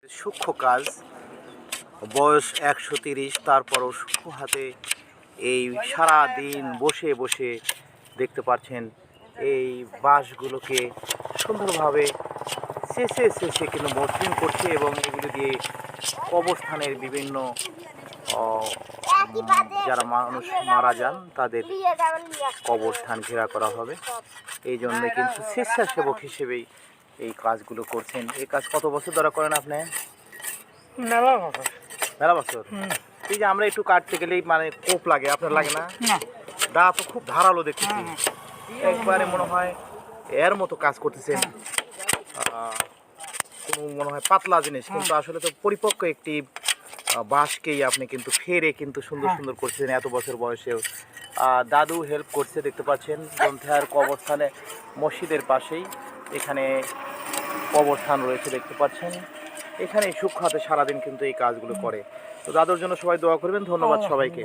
সূক্ষ্ম কাজ, বয়স 130, তারপরও সূক্ষ্ম হাতে এই সারা দিন বসে বসে দেখতে পাচ্ছেন এই বাঁশগুলোকে সুন্দরভাবে শেষে কিন্তু মসৃণ করছে এবং এগুলো দিয়ে কবরস্থানের বিভিন্ন যারা মানুষ মারা যান তাদের কবরস্থান ঘেরা করা হবে। এই জন্য কিন্তু স্বেচ্ছাসেবক হিসেবেই এই কাজগুলো করছেন। এই কাজ কত বছর ধরে করেন আপনি? মেলা বছর। এই যে আমরা একটু কাটতে গেলেই মানে কোপ লাগে, আপনার লাগে না? দা তো খুব ধারালো দেখতেছি, একবারে মনে হয় এর মতো কাজ করতেছেন। কোনো মনে হয় পাতলা জিনিস, কিন্তু আসলে তো পরিপক্ক একটি বাঁশকেই আপনি কিন্তু ফেরে কিন্তু সুন্দর সুন্দর করছেন এত বছর বয়সেও। দাদু হেল্প করছে দেখতে পাচ্ছেন। গ্রন্থার কবরস্থানে মসজিদের পাশেই এখানে কবরস্থান রয়েছে দেখতে পাচ্ছেন। এখানে সূক্ষ্ম হাতে সারাদিন কিন্তু এই কাজগুলো করে। তো দাদুর জন্য সবাই দোয়া করবেন। ধন্যবাদ সবাইকে।